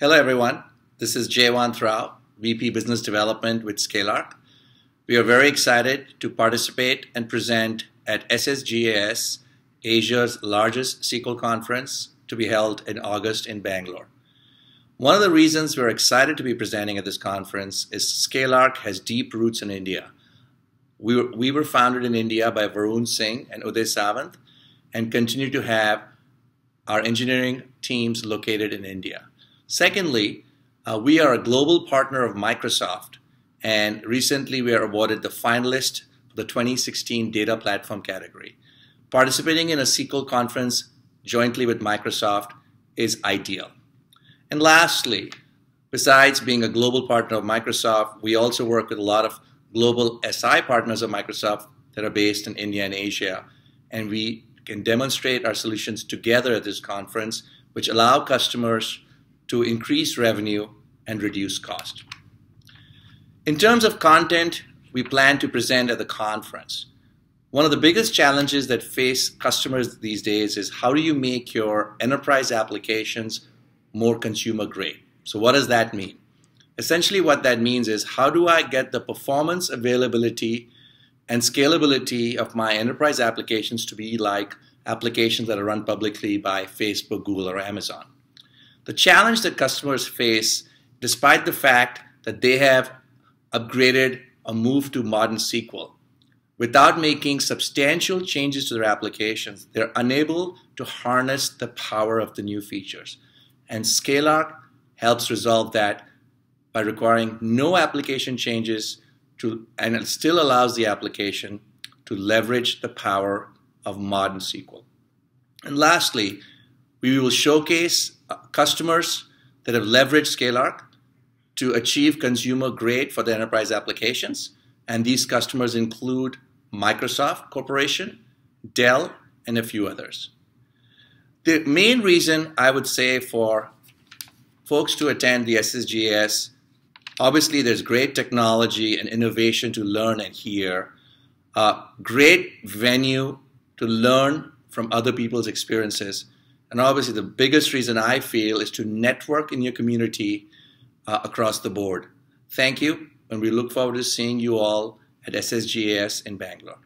Hello everyone, this is Jayant Rao, VP Business Development with Scalark. We are very excited to participate and present at SSGAS, Asia's largest SQL conference, to be held in August in Bangalore. One of the reasons we're excited to be presenting at this conference is Scalark has deep roots in India. We were founded in India by Varun Singh and Uday Sawant and continue to have our engineering teams located in India. Secondly, we are a global partner of Microsoft, and recently we are awarded the finalist for the 2016 Data Platform category. Participating in a SQL conference jointly with Microsoft is ideal. And lastly, besides being a global partner of Microsoft, we also work with a lot of global SI partners of Microsoft that are based in India and Asia, and we can demonstrate our solutions together at this conference, which allow customers to increase revenue and reduce cost. In terms of content, we plan to present at the conference. One of the biggest challenges that face customers these days is how do you make your enterprise applications more consumer grade? So what does that mean? Essentially what that means is how do I get the performance, availability, and scalability of my enterprise applications to be like applications that are run publicly by Facebook, Google, or Amazon. The challenge that customers face, despite the fact that they have upgraded or moved to modern SQL, without making substantial changes to their applications, they're unable to harness the power of the new features. And Scalark helps resolve that by requiring no application changes and it still allows the application to leverage the power of modern SQL. And lastly, we will showcase customers that have leveraged Scalark to achieve consumer grade for their enterprise applications. And these customers include Microsoft Corporation, Dell, and a few others. The main reason I would say for folks to attend the SSGAS, obviously there's great technology and innovation to learn and hear, a great venue to learn from other people's experiences. And obviously the biggest reason I feel is to network in your community across the board. Thank you, and we look forward to seeing you all at SSGAS in Bangalore.